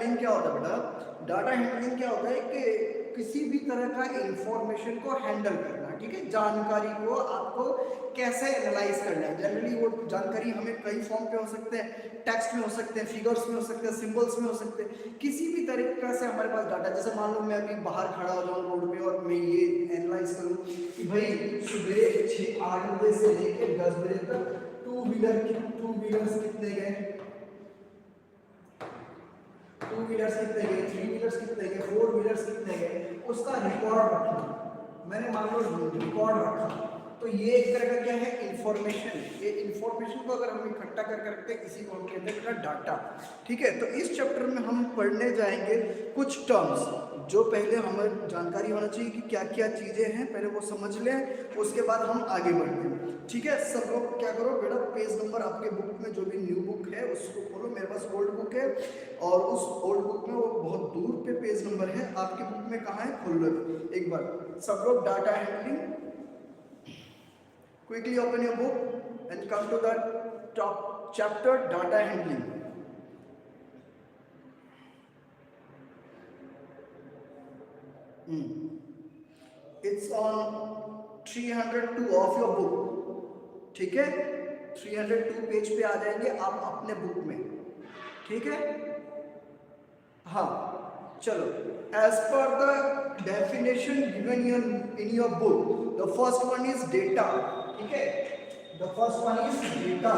Handling क्या होता है बेटा? डाटा हैंडलिंग क्या होता है कि किसी भी तरह का इंफॉर्मेशन को हैंडल करना, ठीक है, जानकारी को आपको कैसे एनालाइज करना है। जनरली वो जानकारी हमें कई फॉर्म पे हो सकते हैं, टेक्स्ट में हो सकते हैं, फिगर्स में हो सकते हैं, सिंबल्स में हो सकते हैं, किसी भी तरीके से हमारे पास डाटा। जैसे मान लो मैं अभी बाहर खड़ा हो जाऊँ रोड पे और मैं ये एनालाइज करूँ कि भाई सुबह 8 बजे से लेकर 10 बजे तक टू व्हीलर्स कितने गए, टू व्हीलर्स कितने गए, थ्री व्हीलर्स कितने गए, फोर व्हीलर्स कितने गए, उसका रिकॉर्ड रखना। मैंने मान लो रिकॉर्ड रखा, तो ये एक तरह का क्या है, इंफॉर्मेशन। ये इंफॉर्मेशन को अगर हम इकट्ठा करके रखते हैं, इसी को हम कहते हैं डाटा, ठीक है। तो इस चैप्टर में हम पढ़ने जाएंगे कुछ टर्म्स जो पहले हमें जानकारी होना चाहिए कि क्या क्या चीजें हैं, पहले वो समझ लें, उसके बाद हम आगे बढ़ते हैं, ठीक है। सब लोग क्या करो बेटा, पेज नंबर आपके बुक में जो भी न्यू बुक है उसको खोलो। मेरे पास ओल्ड बुक है और उस ओल्ड बुक में वो बहुत दूर पे पेज नंबर है, आपके बुक में कहाँ है, खोल लो एक बार सब लोग। Data handling, quickly open your book and come to the top chapter, data handling. It's on 302 of your book, ठीक है। 302 पेज पे आ जाएंगे आप अपने बुक में, ठीक है। हाँ चलो, as per the definition given in your book, the first one is data, ठीक है। The first one is data.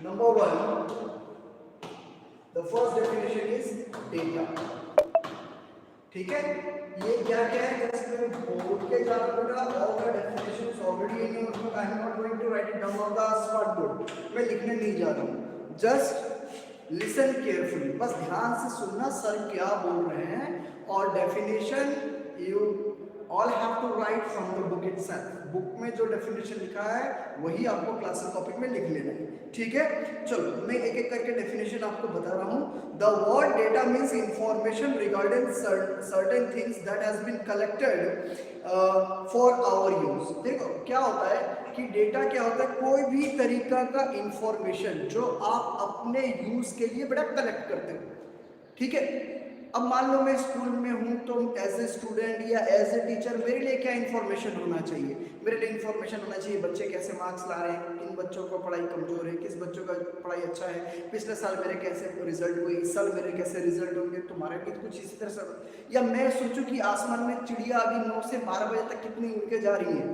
Number one, the first definition is data, ठीक है। ये क्या क्या है, जैसे मैं बोल के जा रहा हूँ, all the definitions already in your book. I am not going to write it down on the smart board. मैं लिखने नहीं जा रहा हूँ, just listen carefully. बस ध्यान से सुनना सर क्या बोल रहे हैं, और definition you all have to write from the book itself. Book में जो डेफिनेशन लिखा है वही आपको क्लासेस टॉपिक में लिख लेना है, ठीक है। चलो मैं एक एक करके डेफिनेशन आपको बता रहा हूँ। The word data means information regarding certain things that has been collected for our use. देखो क्या होता है कि डेटा क्या होता है, कोई भी तरीका का इंफॉर्मेशन जो आप अपने यूज के लिए बड़ा कलेक्ट करते हो, ठीक है। अब मान लो मैं स्कूल में हूँ, तो एज ए स्टूडेंट या एज ए टीचर मेरे लिए क्या इन्फॉर्मेशन होना चाहिए, मेरे लिए इन्फॉर्मेशन होना चाहिए बच्चे कैसे मार्क्स ला रहे हैं, किन बच्चों को पढ़ाई कमजोर है, किस बच्चों का पढ़ाई अच्छा है, पिछले साल मेरे कैसे रिजल्ट हुए, इस साल मेरे कैसे रिजल्ट होंगे, तुम्हारे भी कुछ इसी तरह से। या मैं सोचूं कि आसमान में चिड़िया अभी 9 से 12 बजे तक कितनी उड़ के जा रही है,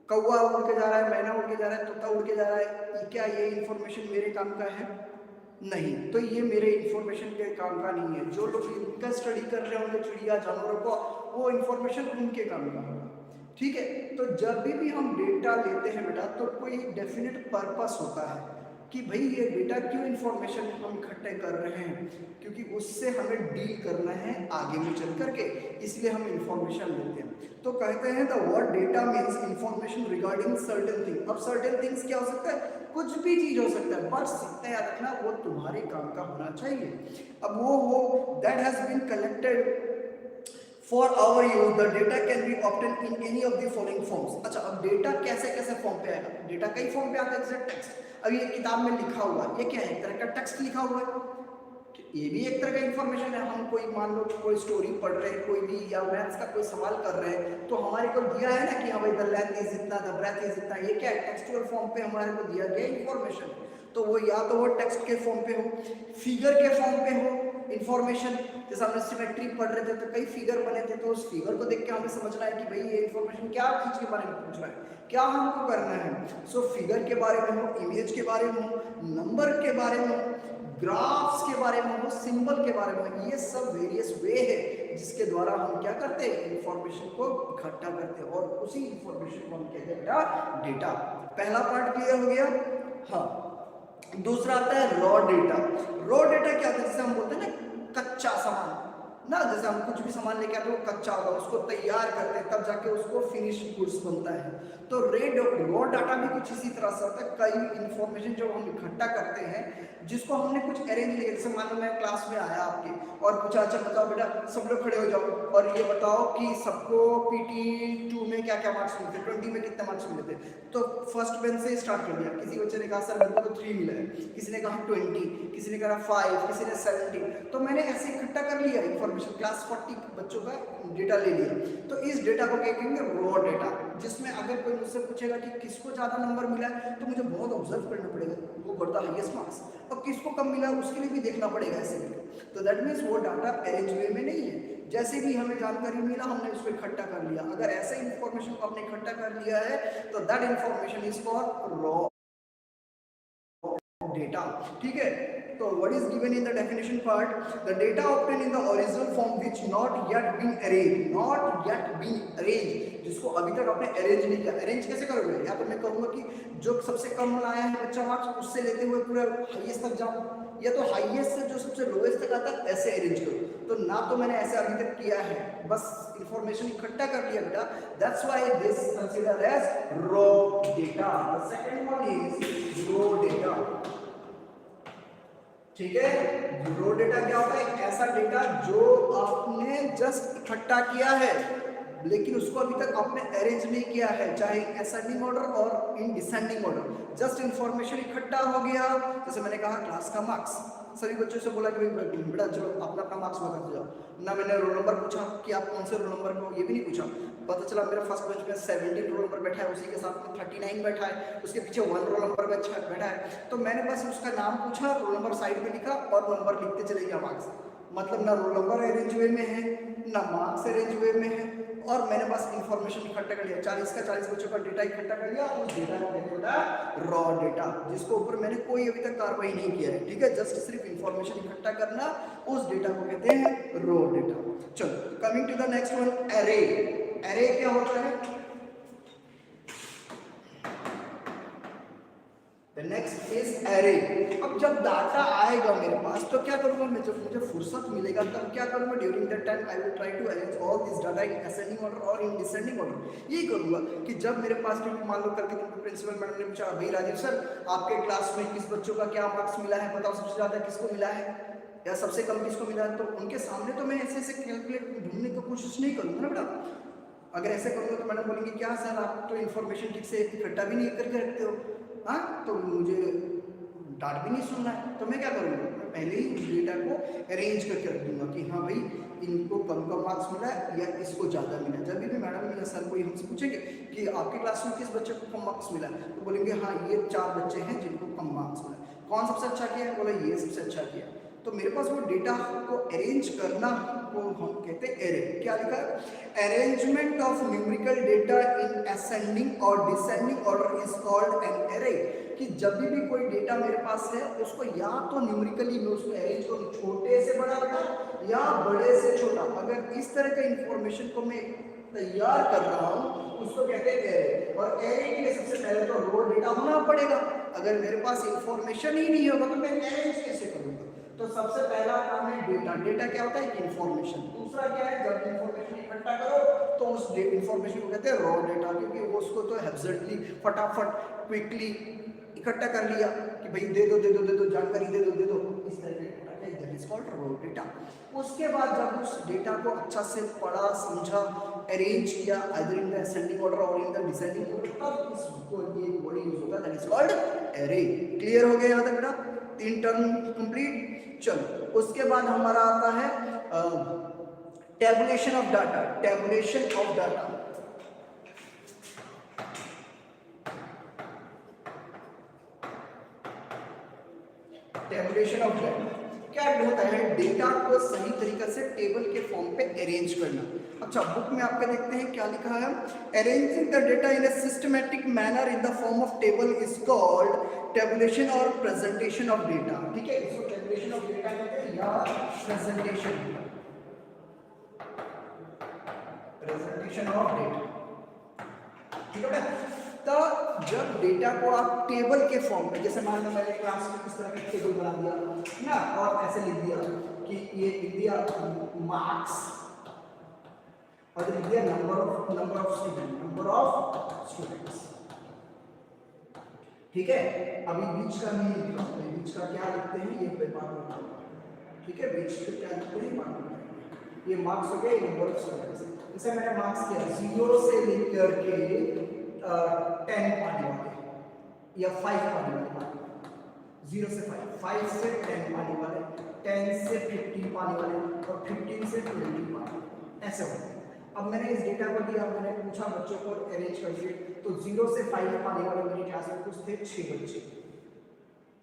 कौवा उड़ के जा रहा है, मैना उड़ के जा रहा है, तोता उड़ के जा रहा है, क्या ये इन्फॉर्मेशन मेरे काम का है? नहीं। तो ये मेरे इंफॉर्मेशन के काम का नहीं है। जो लोग इनका स्टडी कर रहे होंगे चिड़िया जानवरों को, वो इंफॉर्मेशन उनके काम का होगा, ठीक है। तो जब भी हम डेटा लेते हैं बेटा, तो कोई डेफिनेट पर्पस होता है कि भाई ये डेटा क्यों इंफॉर्मेशन हम इकट्ठे कर रहे हैं, क्योंकि उससे हमें डील करना है आगे में चल करके, इसलिए हम इंफॉर्मेशन लेते हैं। तो कहते हैं the word data means information regarding certain thing. अब सर्टेन थिंग्स क्या हो सकता है, कुछ भी चीज हो सकता है, बस इतना याद रखना वो तुम्हारे काम का होना चाहिए। अब वो that has been collected for our use, the data can be obtain in any of the following forms. अच्छा, अब डेटा कैसे कैसे फॉर्म पे आएगा, डेटा कई फॉर्म पे आता है, जैसे टेक्स्ट। अब ये किताब में लिखा हुआ है, ये क्या है, एक तरह का टेक्स्ट लिखा हुआ है, ये भी एक तरह का इंफॉर्मेशन है। हम कोई मान लो कोई स्टोरी पढ़ रहे हैं, कोई भी या मैथ्स का कोई सवाल कर रहे हैं, तो हमारे को दिया है ना कि हाँ भाई द लेंथ इज इतना, द ब्रेथ इज इतना, ये क्या है, टेक्सचुअल फॉर्म पे हमारे को दिया गया इंफॉर्मेशन। तो वो या तो वो टेक्स्ट के फॉर्म पे हो, फिगर के फॉर्म पे हो इंफॉर्मेशन। जैसे हमने सिमेट्री पढ़ रहे थे तो कई फिगर बने थे, तो उस फिगर को देख के हमें समझना है कि भाई ये इंफॉर्मेशन क्या चीज के बारे में पूछ रहा है, क्या हमको करना है। सो फिगर के बारे में हो, इमेज के बारे में हो, नंबर के बारे में हो, ग्राफ्स के बारे में हो, सिंबल के बारे में, ये सब वेरियस वे है जिसके द्वारा हम क्या करते हैं, इंफॉर्मेशन को इकट्ठा करते हैं, और उसी इंफॉर्मेशन को हम कहते हैं डेटा। पहला पार्ट क्लियर हो गया। हाँ, दूसरा आता है रॉ डेटा। रॉ डेटा क्या होता है, जैसे हम बोलते हैं ना कच्चा सामान, ना, जैसे हम कुछ भी सामान लेके आते हैं वो कच्चा होगा, उसको तैयार करते हैं तब जाके उसको फिनिश गुड्स बनता है। तो रॉ डाटा भी कुछ इसी तरह से होता है। कई इंफॉर्मेशन जो हम इकट्ठा करते हैं जिसको हमने कुछ अरेंज लिया, जैसे मान लो मैं क्लास में आया आपके और पूछा अच्छा बताओ बेटा सब लोग खड़े हो जाओ और ये बताओ कि सबको PT 2 में क्या क्या मार्क्स मिले थे, 20 में कितने मार्क्स मिले थे। तो फर्स्ट बेंच से स्टार्ट कर दिया, किसी बच्चे ने कहा सर मेरे को तो 3 मिला है, किसी ने कहा 20, किसी ने कहा 5, किसी ने 17। तो मैंने ऐसे इकट्ठा कर लिया इन्फॉर्मेशन, क्लास 40 बच्चों का डेटा ले लिया। तो इस डेटा को क्या कहेंगे, रॉ डेटा, जिसमें अगर कोई मुझसे पूछेगा कि किसको ज़्यादा नंबर मिला है तो मुझे बहुत ऑब्जर्व करना पड़ेगा, वो गॉट द हाईएस्ट मार्क्स, और किसको कम मिला उसके लिए भी देखना पड़ेगा ऐसे भी। तो दैट मीन्स वो डाटा अरेंज वे में नहीं है, जैसे भी हमें जानकारी मिला हमने उसको इकट्ठा कर लिया। अगर ऐसे इंफॉर्मेशन को हमने इकट्ठा कर लिया है तो that information is called raw data. ठीक है, तो what is given in the definition part, the data obtain in the original form which not yet been arrange, जिसको अभी तक आपने अरेंज नहीं किया। अरेंज कैसे करोगे, या तो मैं कहूंगा कि जो सबसे कम लाया है बच्चा मार्क्स उससे लेते हुए पूरा हाईएस्ट तक जाओ, या तो हाईएस्ट से जो सबसे लोएस्ट तक आता है ऐसे अरेंज करो। तो ना तो मैंने ऐसे अभी तक किया है, बस इंफॉर्मेशन इकट्ठा कर लिया बेटा, that's why this considered as raw data. The second one is raw data. ठीक है, रॉ डेटा क्या होता है, ऐसा डेटा जो आपने जस्ट इकट्ठा किया है लेकिन उसको अभी तक आपने अरेंज नहीं किया है, चाहे असेंडिंग ऑर्डर और in descending order, just information इकट्ठा हो गया। जैसे मैंने कहा क्लास का मार्क्स, सभी बच्चों से बोला कि बेटा चलो अपना अपना मार्क्स बता जाओ, ना मैंने रोल नंबर पूछा कि आप कौन से रोल नंबर को, ये भी नहीं पूछा। पता चला मेरा फर्स्ट बेंच में 17 रोल नंबर बैठा है, उसी के साथ में 39 बैठा है, उसके पीछे 1 रोल नंबर बैठा है। तो मैंने बस उसका नाम पूछा, रोल नंबर साइड में लिखा और नंबर लिखते चले गया मार्क्स। मतलब ना रोल नंबर अरेंज वे में है ना मार्क्स अरेंज वे में है, और मैंने बस इंफॉर्मेशन इकट्ठा कर लिया, 40 का 40 बच्चों का डेटा इकट्ठा कर लिया, उस डेटा को कहते हैं रॉ डेटा, जिसको ऊपर मैंने कोई अभी तक कार्रवाई नहीं किया है। ठीक है, जस्ट सिर्फ इंफॉर्मेशन इकट्ठा करना, उस डेटा को कहते हैं रॉ डेटा। चलो coming to the next one, array. Array क्या होता है, The next is array। अब जब डाटा आएगा मेरे पास तो क्या करूंगा मैं, जब मुझे फुर्सत मिलेगा तब क्या करूंगा, during that time I will try to arrange all this data in ascending order और इन डिसेंडिंग ऑर्डर। ये करूंगा कि जब मेरे पास, क्योंकि मान लो करके तुमको प्रिंसिपल मैडम ने पूछा भाई राजीव सर आपके क्लास में किस बच्चों का क्या मार्क्स मिला है, बताओ सबसे ज्यादा किसको मिला है या सबसे कम किसको मिला है। तो उनके सामने तो मैं ऐसे ऐसे कैलकुलेट ढूंढने की कोशिश नहीं करूंगा ना बेटा। अगर ऐसे करूंगा तो मैडम बोलेंगे क्या सर आप तो इन्फॉर्मेशन ठीक से इकट्ठा भी नहीं करके रखते हो, हाँ तो मुझे डांट भी नहीं सुनना है। तो मैं क्या करूँगा, मैं पहले ही डेटा को अरेंज करके रख दूंगा कि हाँ भाई इनको कम कम मार्क्स मिला है या इसको ज़्यादा मिला है। जब भी मैडम या सर कोई हमसे पूछेंगे कि आपके क्लास में किस बच्चे को कम मार्क्स मिला है, तो बोलेंगे हाँ ये 4 बच्चे हैं जिनको कम मार्क्स मिला। कौन सबसे अच्छा किया है, बोला ये सबसे अच्छा किया। तो मेरे पास वो डेटा को अरेंज करना को हम कहते हैं एरे। क्या लिखा है, arrangement of numerical data in ascending और descending order is called an array. कि जब भी कोई डेटा मेरे पास है उसको या तो न्यूमेरिकली मैं उसको अरेंज करूँ, छोटे से बड़ा बेटा या बड़े से छोटा। अगर इस तरह का इंफॉर्मेशन को मैं तैयार कर रहा हूँ उसको कहते हैं एरे। और एरे के लिए सबसे पहले तो रॉ डेटा होना पड़ेगा। अगर मेरे पास इंफॉर्मेशन ही नहीं होगा तो मैं अरेंज कैसे करूँगा। तो सबसे पहला काम है डेटा। डेटा क्या होता है, इंफॉर्मेशन। दूसरा क्या है, जब इंफॉर्मेशन इकट्ठा करो तो उस इंफॉर्मेशन को कहते हैं रॉ डेटा, क्योंकि वो उसको तो हैब्सर्डली फटाफट क्विकली इकट्ठा कर लिया कि भाई दे दो जानकारी दे दो, इस तरह के डेटा है, that is called raw data. उसके बाद जब उस डेटा को अच्छा से पढ़ा समझा अरेंज किया either in the ascending order और इन द डिसेंडिंग ऑर्डर, तब इसको ये वर्ड यूज होगा, that is called array. Clear हो गया यहाँ तक बेटा, 3 टर्म कंप्लीट। चलो उसके बाद हमारा आता है tabulation of data. Tabulation of data, tabulation of data क्या होता है, डेटा को सही तरीके से टेबल के फॉर्म पे अरेंज करना। अच्छा बुक में आपके देखते हैं क्या लिखा है, arranging the data in a systematic manner in the form of table is called tabulation और प्रेजेंटेशन ऑफ डेटा। ठीक है, इसको टेबुलेशन ऑफ डेटा कहते हैं या प्रेजेंटेशन ऑफ डेटा। ठीक है, तो जब डेटा को आप टेबल के फॉर्म में, जैसे मान लो मैंने क्लास में इस तरह का टेबल बना दिया ना, और ऐसे लिख दिया कि ये लिख दिया मार्क्स और लिख दिया नंबर ऑफ स्टूडेंट्स। ठीक है, अभी बीच का नहीं लिखा, बीच का क्या लिखते हैं ये पेपर में, ठीक है, बीच का क्या लिखते हैं मार्क्स, ये मार्क्स हो गया, ये नंबर ऑफ स्टूडेंट्स। जैसे मैंने मार्क्स किया 0 से लेकर के 10 पाने वाले या 5 पाने वाले, 0 से 5 से 10 पाने वाले, 10 से 15 पाने वाले और 15 से 20 पाने वाले, ऐसे होते हैं। अब मैंने इस डेटा को दिया, मैंने पूछा बच्चों को अरेंज करके, तो 0 से 5 पाने वाले मेरी क्लास में कुछ थे 6 बच्चे,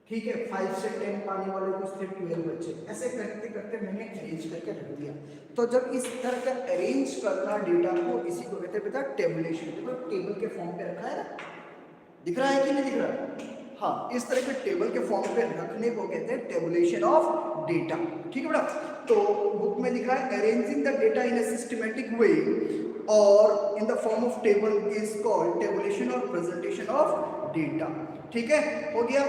ठीक है, 5 से 10 पाने वाले कुछ थे 12 बच्चे, ऐसे करते करते मैंने अरेंज करके रख दिया। तो जब इस तरह का अरेंज करना डेटा को, इसी को कहते हैं बेटा टेबुलेशन। देखो टेबल के फॉर्म पे रखा है ना, दिख रहा है कि नहीं दिख रहा है? हाँ, इस तरह के टेबल के फॉर्म पे रखने को कहते हैं टेबुलेशन ऑफ डेटा। ठीक है बेटा, तो बुक में लिखा है arranging the data in a systematic way और in the form of table is called tabulation और प्रेजेंटेशन ऑफ डेटा। ठीक है, हो गया,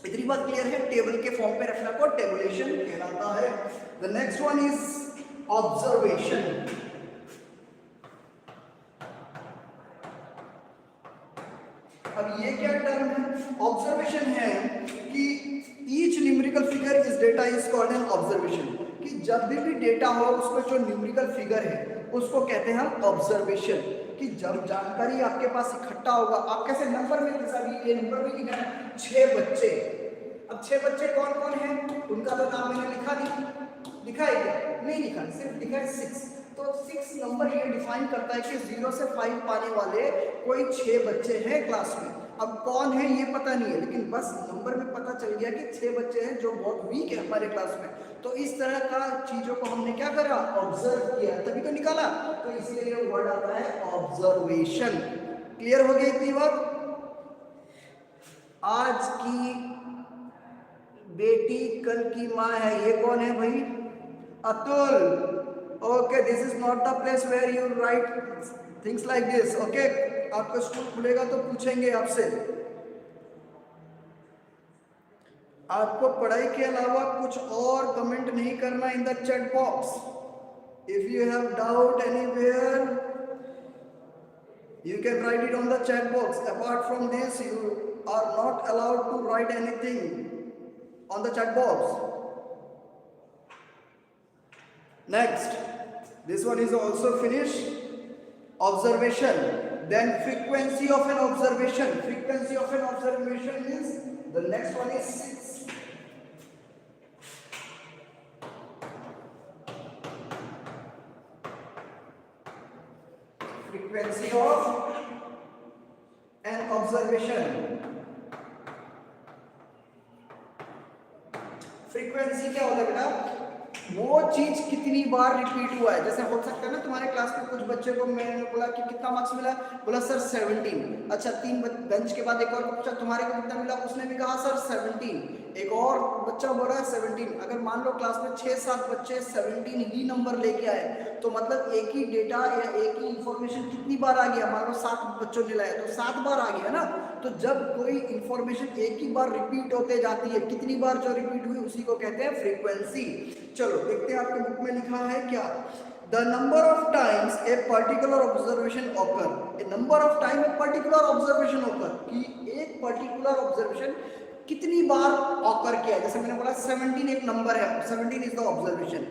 इतनी बात क्लियर है? टेबल के फॉर्म पे रखना को टेबुलेशन कहलाता है। The next one is observation. अब ये क्या टर्म है? ऑब्जर्वेशन है कि each numerical figure is data is called N observation, कि जब भी डेटा हो उसमें जो न्यूमेरिकल फिगर है उसको कहते हैं हम ऑब्जर्वेशन। कि जब जानकारी आपके पास इकट्ठा होगा, आप कैसे नंबर में, जैसा भी ये नंबर में लिखा है 6 बच्चे, अब 6 बच्चे कौन कौन हैं उनका तो नाम मैंने लिखा नहीं, लिखा है क्या? नहीं लिखा, सिर्फ लिखा है 6। तो 6 नंबर ये डिफाइन करता है कि 0 से 5 पाने वाले कोई 6 बच्चे हैं क्लास में। अब कौन है ये पता नहीं है, लेकिन बस नंबर में पता चल गया कि 6 बच्चे हैं जो बहुत वीक है हमारे क्लास में। तो इस तरह का चीजों को हमने क्या करा? ऑब्जर्व किया, तभी तो निकाला। तो इसलिए ये वर्ड आता है ऑब्जर्वेशन। क्लियर हो गई इतनी बात? आज की बेटी कल की माँ है, ये कौन है भाई? Atul. Okay, this is not the place where you write things like this. Okay, आपका स्कूल खुलेगा तो पूछेंगे आपसे। आपको पढ़ाई के अलावा कुछ और कमेंट नहीं करना in the chat box. If you have doubt anywhere you can write it on the chat box. Apart from this, you are not allowed to write anything on the chat box. Next, this one is also finished. Observation. Then frequency of an observation. Frequency of an observation is, the next one is 6. Frequency of an observation. Frequency क्या होता है बेटा? वो चीज कितनी बार repeat हुआ है। जैसे हो सकता है ना, तुम्हारे क्लास में कुछ बच्चे को मैंने बोला कि कितना मार्क्स मिला, बोला सर 17। अच्छा, 3 बेंच के बाद एक और पूछा तुम्हारे को कितना मिला, उसने भी कहा सर 17। एक और बच्चा बोला 17। अगर मान लो क्लास में 6-7 बच्चे 17 ही नंबर लेके आए, तो मतलब एक ही डेटा या एक ही इंफॉर्मेशन कितनी बार आ गया? मान लो 7 बच्चों ने लाया तो 7 बार आ गया ना। तो जब कोई इंफॉर्मेशन एक ही बार रिपीट होते जाती है, कितनी बार जो रिपीट हुई उसी को कहते हैं फ्रीक्वेंसी। चलो देखते हैं आपके बुक में लिखा है क्या। The number of times a particular observation occur. A number of time a particular observation occur, कि एक पर्टिकुलर ऑब्जर्वेशन कितनी बार ऑकर किया। जैसे मैंने बोला 17 एक नंबर है, 17 is the observation,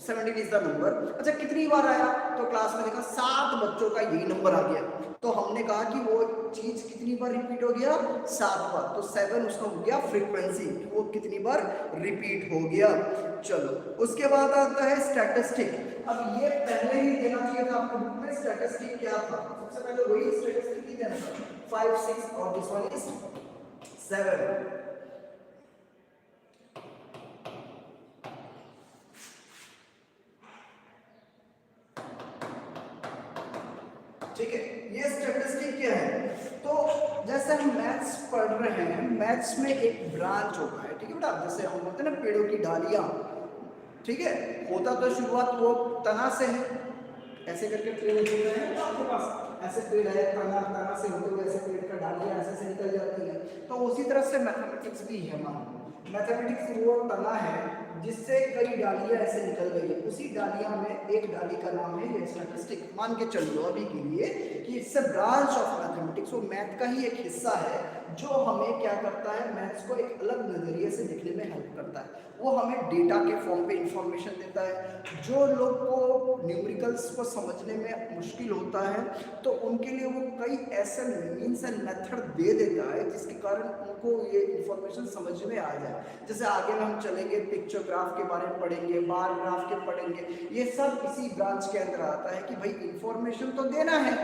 17 is the number. अच्छा, कितनी बार आया? तो क्लास में देखा 7 बच्चों का यही नंबर आ गया। तो हमने कहा कि वो चीज कितनी बार रिपीट हो गया? 7 बार। तो 7 उसका हो गया फ्रीक्वेंसी, वो कितनी बार रिपीट हो गया। चलो, उसके बाद आता है स्टैटिस्टिक। अब ये पहले ही देना चाहिए था आपको बुक में। स्टैटिस्टिक क्या था? सबसे पहले वही स्टैटिस्टिक ही देना था, 5, 6 और दिस वन इज 7। ठीक है, ये स्टैटिस्टिक क्या है? तो जैसे हम मैथ्स पढ़ रहे हैं, मैथ्स में एक ब्रांच होता है, ठीक है बेटा, जैसे हम बोलते हैं ना पेड़ों की डालियां, ठीक है, होता तो शुरुआत वो तना से है, ऐसे करके पेड़ होते हैं आपके पास, ऐसे पेड़ है, तना तना से होते हुए ऐसे पेड़ का डालियां ऐसे से निकल जाती है, तो उसी तरह से मैथमेटिक्स भी है। मान मैथमेटिक्स वो तना है जिससे कई डालियां ऐसे निकल गई है, उसी डालियां में एक डाली का नाम है ये स्टैटिस्टिक। मान के चलिए अभी के लिए कि it's a branch of mathematics, वो मैथ का ही एक हिस्सा है जो हमें क्या करता है, मैथ्स को एक अलग नजरिए से देखने में हेल्प करता है। वो हमें डेटा के फॉर्म पे इंफॉर्मेशन देता है। जो लोग को न्यूमेरिकल्स को समझने में मुश्किल होता है तो उनके लिए वो कई ऐसे मीन्स एंड मेथड दे देता है जिसके कारण उनको ये इंफॉर्मेशन समझ में आ जाए। जैसे आगे में हम चलेंगे, पिक्चोग्राफ के बारे में पढ़ेंगे, बार ग्राफ के पढ़ेंगे, ये सब इसी ब्रांच के अंदर आता है कि भाई इंफॉर्मेशन तो देना है,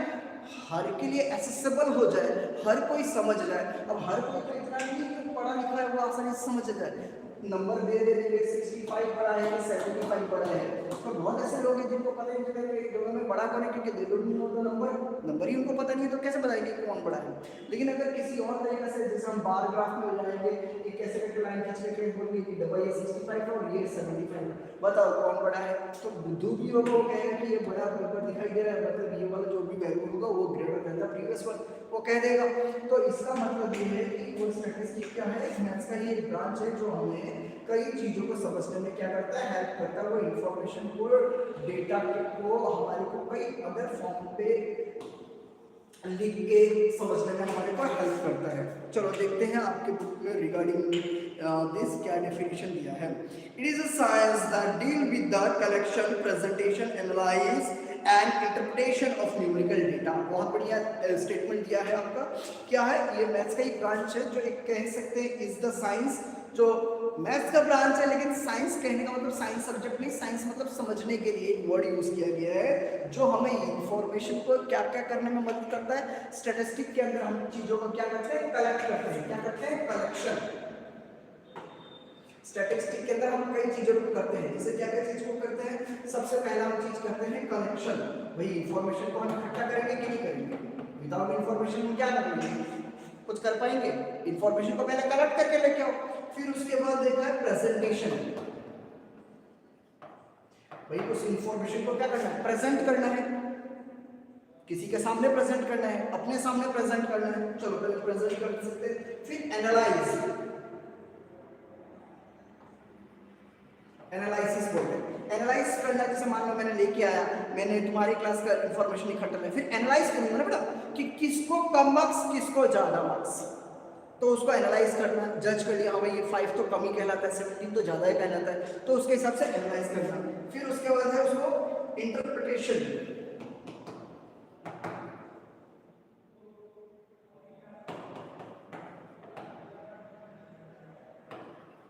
हर के लिए एक्सेसिबल हो जाए, हर कोई समझ जाए। अब हर कोई तो इतना नहीं कि पढ़ा लिखा है वो आसानी से समझ जाए। नंबर दे देंगे 65 बड़ा है कि 75 बड़ा है, तो बहुत ऐसे लोग हैं जिनको पता नहीं चलेगा कि दोनों में बड़ा कौन है, क्योंकि दे दो नंबर ही उनको पता नहीं है, तो कैसे बताएंगे कौन बड़ा है। लेकिन अगर किसी और तरीके से, जैसे हम बार ग्राफ में हो जाएंगे, ये कैसे करके लाइन खींच के बोलेंगे कि डबल ये 65 है और ये 75, बताओ कौन बड़ा है, तो बुद्धू भी होगा वो कहेगा कि ये बड़ा पेपर दिखाई दे रहा है, मतलब ये वाला जो भी वैल्यू होगा वो greater than the previous one, वो कह देगा। तो इसका मतलब ये है कि वो स्टैटिस्टिक्स क्या है, मैथ्स का ही एक ब्रांच है जो हमें कई चीजों को समझने में क्या करता है, हेल्प करता है। वो इंफॉर्मेशन को, डेटा को हमारे को कई अदर फॉर्म पे लिख के समझने में हमारे को हेल्प करता है। चलो देखते हैं आपके बुक में रिगार्डिंग दिस क्या डेफिनेशन दिया है। It is a science that deal with the collection, presentation, analyse and interpretation of numerical data. बहुत बढ़िया स्टेटमेंट दिया है आपका। क्या है ये, मैथ्स का एक ब्रांच है जो एक कह सकते हैं इज द साइंस, जो मैथ्स का ब्रांच है, लेकिन साइंस कहने का मतलब साइंस सब्जेक्ट नहीं, साइंस मतलब समझने के लिए एक वर्ड यूज किया गया है जो हमें इंफॉर्मेशन को क्या क्या करने में मदद करता है। स्टैटिस्टिक्स के अंदर हम चीजों को क्या करते हैं, कलेक्ट करते हैं। क्या करते हैं, कलेक्शन। स्टैटिस्टिक्स के अंदर हम कई चीजों को करते हैं, जैसे क्या क्या चीज को करते हैं, सबसे पहला हम चीज करते हैं कलेक्शन। भाई इंफॉर्मेशन को हम इकट्ठा करेंगे कि नहीं करेंगे, विदाउट इंफॉर्मेशन हम क्या करेंगे, कुछ कर पाएंगे। इंफॉर्मेशन को पहले कलेक्ट करके लेके आओ, फिर उसके बाद देखा है प्रेजेंटेशन। भाई उस इंफॉर्मेशन को क्या करना है, प्रेजेंट करना है, किसी के सामने प्रेजेंट करना है, अपने सामने प्रेजेंट करना है। चलो पहले प्रेजेंट कर सकते हैं। फिर एनालाइज, एनालिसिस बोलते हैं। एनालाइज करना, जैसे मान लो मैंने लेके आया, मैंने तुम्हारी क्लास का इंफॉर्मेशन इकट्ठा किया, फिर एनालाइज करूंगा ना बेटा कि किसको कम मार्क्स, किसको ज्यादा मार्क्स, तो उसको एनालाइज करना, जज कर लिया हाँ भाई ये 5 तो कम ही कहलाता है, 17 तो ज्यादा ही कहलाता है, तो उसके हिसाब से एनालाइज करना। फिर उसके बाद है उसको इंटरप्रिटेशन।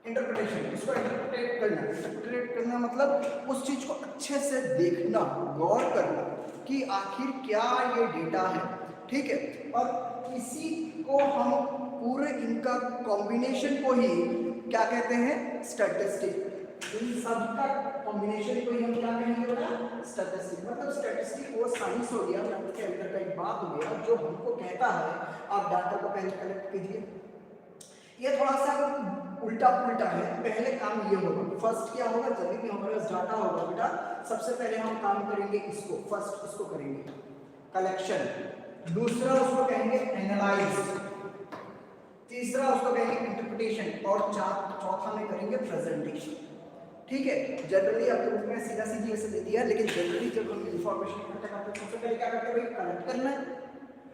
इंटरप्रिटेशन, इसको इंटरप्रेट करना। इंटरप्रेट करना मतलब उस चीज को अच्छे से देखना, गौर करना कि आखिर क्या ये डेटा है, ठीक है। और इसी को हम पूरे इनका कॉम्बिनेशन को ही क्या कहते हैं, स्टैटिस्टिक। इन सब का कॉम्बिनेशन को ही हम क्या कहेंगे बेटा, स्टैटिस्टिक। मतलब स्टैटिस्टिक वो साइंस हो गया, मैथ्स के अंदर का एक बात हो गया जो हमको कहता है आप डाटा को पहले कलेक्ट कीजिए। ये थोड़ा सा उल्टा पुल्टा है, पहले काम ये होगा। फर्स्ट क्या होगा, जब भी हमारे पास डाटा होगा बेटा, सबसे पहले हम काम करेंगे इसको, फर्स्ट इसको करेंगे कलेक्शन, दूसरा उसको कहेंगे एनालाइज, तीसरा उसको कहेंगे इंटरप्रिटेशन, और चौथा में करेंगे प्रेजेंटेशन। ठीक है, जनरली आपके बुक में सीधा सीधी ऐसे दे दिया, लेकिन जनरली जब हम इंफॉर्मेशन इकट्ठा करते हैं सबसे पहले क्या करते हैं, भाई कलेक्ट करना है,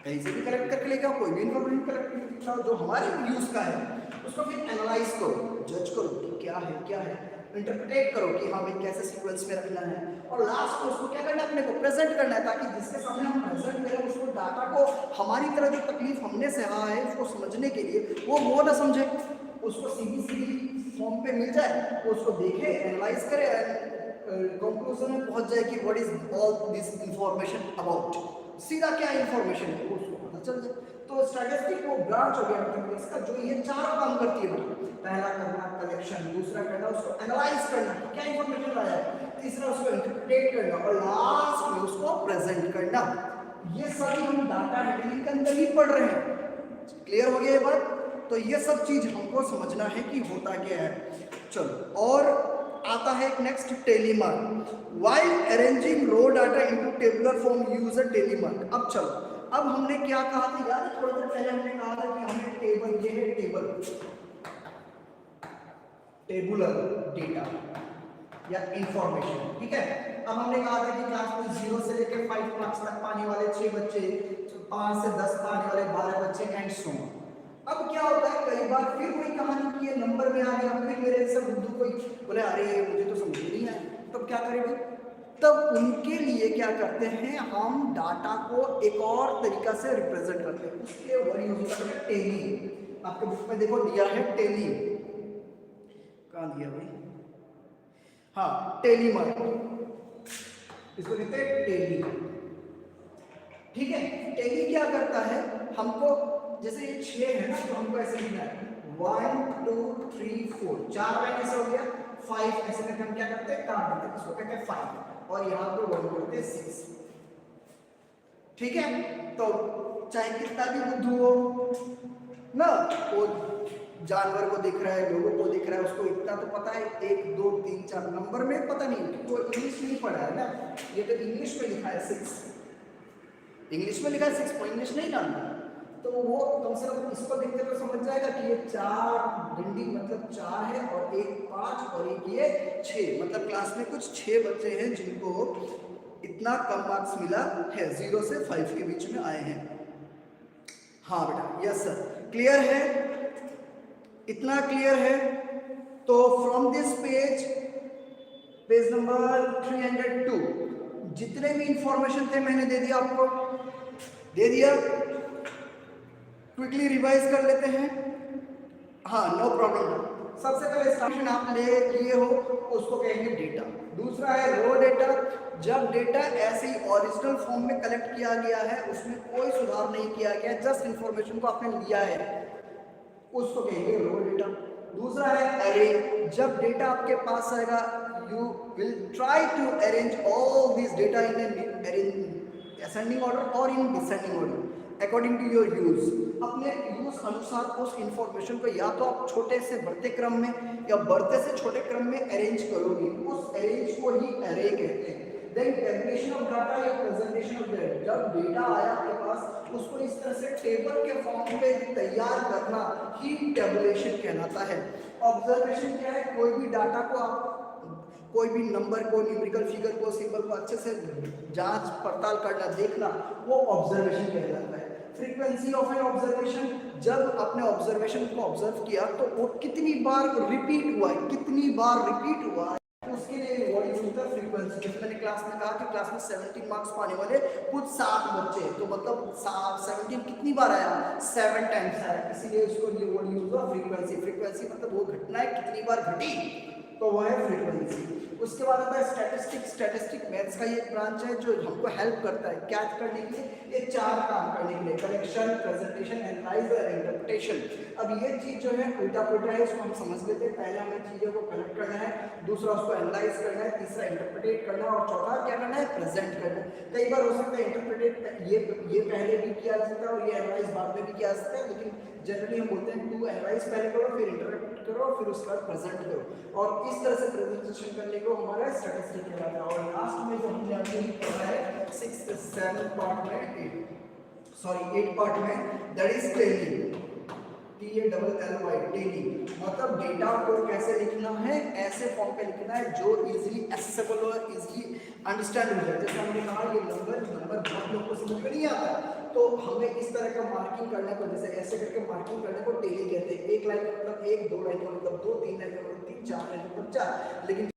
कहीं से भी कलेक्ट करके लेके आओ, कोई भी इंफॉर्मेशन कलेक्ट करके लाओ जो हमारे यूज का है, उसको फिर एनालाइज करो, जज करो कि क्या है, इंटरप्रेट करो कि हाँ भाई कैसे सीक्वेंस में रखना है, और लास्ट में उसको क्या करना है, अपने को प्रेजेंट करना है, ताकि जिसके सामने हम प्रेजेंट करें उसको डाटा को हमारी तरह जो तकलीफ हमने सहा है उसको समझने के लिए वो ना समझे, उसको सीधी फॉर्म पे मिल जाए, वो उसको देखे, एनालाइज करे, कंक्लूजन में पहुंच जाए कि what is all this information about, सीधा क्या इंफॉर्मेशन है वो उसको पता चल जाए। तो स्टैटिस्टिक वो ब्रांच हो गया मैथमेटिक्स का जो ये चारों काम करती है। पहला करना कलेक्शन, दूसरा करना उसको एनालाइज करना कि क्या इंफॉर्मेशन लाया है, तीसरा उसको इंटरप्रेट करना, और लास्ट में उसको प्रेजेंट करना। ये सभी हम डाटा हैंडलिंग के अंदर ही पढ़ रहे हैं। क्लियर हो गया ये बात? तो ये सब चीज हमको समझना है कि होता क्या है। चलो, और आता है एक next tally mark. While arranging raw data into tabular form use a tally mark. अब चलो, अब हमने क्या कहा था यार, थोड़ी देर पहले हमने कहा था कि हमें टेबल, ये है टेबल, टेबुलर डेटा या इंफॉर्मेशन, ठीक है। अब हमने कहा था कि क्लास में 0 से लेकर 5 मार्क्स तक पाने वाले 6 बच्चे, 5 से 10 पाने वाले 12 बच्चे एंड सो ऑन। अब क्या होता है, कई बार फिर वही कहानी की ये नंबर में आ गया, फिर मेरे से बुद्धू कोई बोले अरे मुझे तो समझ नहीं आया, तब क्या करेंगे? तब उनके लिए क्या करते हैं, हम डाटा को एक और तरीका से रिप्रेजेंट करते हैं। उसके लिए वर्ड यूज करते हैं टेली। आपके बुक में देखो दिया है टेली, कहाँ दिया भाई, हाँ टेलीमार्क, इसको कहते हैं टेली, ठीक है। टेली क्या करता है, हमको जैसे ये 6 है ना, तो हमको ऐसे लिखना है 1 2 3 4, 4 लाइन ऐसे हो गया, 5 ऐसे करके हम क्या करते हैं, काट देते हैं, इसको कहते हैं 5, और यहाँ पे 1 करते हैं 6, ठीक है। तो चाहे कितना भी बुद्धू हो ना, वो जानवर को दिख रहा है, लोगों को दिख रहा है, उसको इतना तो पता है 1 2 3 4 नंबर में पता नहीं, तो इंग्लिश नहीं पढ़ा है ना, ये तो इंग्लिश में लिखा है 6, इंग्लिश में लिखा है 6 को इंग्लिश नहीं जानता, तो वो कम से कम इसको देखते तो समझ जाएगा कि ये 4 डंडी मतलब 4 है, और एक 5 और एक ये 6, मतलब क्लास में कुछ 6 बच्चे हैं जिनको इतना कम मार्क्स मिला है, 0 से 5 के बीच में आए हैं। हाँ बेटा, यस सर, क्लियर है, इतना क्लियर है। तो from this page, page number 302, जितने भी इंफॉर्मेशन थे मैंने दे दिया आपको, दे दिया, क्विकली रिवाइज कर लेते हैं। हाँ नो प्रॉब्लम। सबसे पहले इंस्ट्रक्शन आप ले लिए हो उसको कहेंगे डेटा। दूसरा है रो डेटा, जब डेटा ऐसे ही ओरिजिनल फॉर्म में कलेक्ट किया गया है, उसमें कोई सुधार नहीं किया गया, जस्ट इंफॉर्मेशन को आपने लिया है, उसको कहेंगे रो डेटा। दूसरा है अरे, जब डेटा आपके पास आएगा you will try to arrange all this data in ascending order और in descending order according to your use. अपने यूज अनुसार उस इंफॉर्मेशन को या तो आप छोटे से बढ़ते क्रम में या बढ़ते से छोटे क्रम में अरेंज करोगे, उस अरेंज को ही अरे कहते हैं। देन टेबुलेशन ऑफ डाटा या प्रेजेंटेशन ऑफ डाटा, जब डेटा आया आपके पास उसको इस तरह से टेबल के फॉर्म में तैयार करना ही टेबुलेशन कहलाता है। ऑब्जर्वेशन क्या है, कोई भी डाटा को आप कोई भी नंबर को, न्यूमेरिकल फिगर को, सिंबल को अच्छे से जांच पड़ताल करना, देखना, वो ऑब्जर्वेशन कहलाता है। फ्रीक्वेंसी ऑफ एन ऑब्जर्वेशन, जब आपने ऑब्जर्वेशन को ऑब्जर्व किया तो वो कितनी बार रिपीट हुआ है, कितनी बार रिपीट हुआ है, उसके लिए वर्ड यूज होता है फ्रीक्वेंसी। जैसे मैंने क्लास में कहा कि क्लास में 17 मार्क्स पाने वाले कुछ 7 बच्चे, तो मतलब 17 कितनी बार आया, 7 टाइम्स आया, इसीलिए उसको ये वर्ड यूज हुआ फ्रीक्वेंसी। फ्रीक्वेंसी मतलब वो घटनाएं कितनी बार घटी, तो वो है फ्रीक्वेंसी। उसके बाद आता है स्टैटिस्टिक्स। स्टैटिस्टिक मैथ्स का ये एक ब्रांच है जो हमको हेल्प करता है क्या करने के लिए, ये 4 काम करने के लिए, कलेक्शन, प्रेजेंटेशन, एनालाइज और इंटरप्रिटेशन। अब ये चीज जो है उल्टा पुल्टा है, इसको हम समझ लेते हैं। पहले हमें चीजों को कलेक्ट करना है, दूसरा उसको एनालाइज करना है, तीसरा इंटरप्रिटेट करना है, और चौथा क्या करना है, प्रेजेंट करना है। कई बार हो सकता है इंटरप्रिटेट ये पहले भी किया जा सकता है और ये एनालाइज बाद में भी किया जा सकता है, लेकिन जनरली हम बोलते हैं टू एनालाइज पहले करो, फिर इंटरप्रेट करो, फिर उसके बाद प्रेजेंट करो, और इस तरह से प्रेजेंटेशन करने को हमारा स्टैटिस्टिक कहलाता है। और लास्ट में जो हमने अभी पढ़ा है 6 7 पार्ट में 8 पार्ट में, that is Tally, TALLY, Tally, मतलब डेटा को कैसे लिखना है, ऐसे फॉर्म पे लिखना है जो इजीली एक्सेसिबल और इजीली अंडरस्टैंड हो जाए। जैसे हमने कहा ये नंबर बहुत लोगों को समझ में नहीं आता, तो हमें इस तरह का मार्किंग करने को, जैसे ऐसे करके मार्किंग करने को टेली कहते हैं। एक लाइन का मतलब 1, 2 लाइन का मतलब 2, 3 लाइन का मतलब 3, 4 लाइन का मतलब 4, लेकिन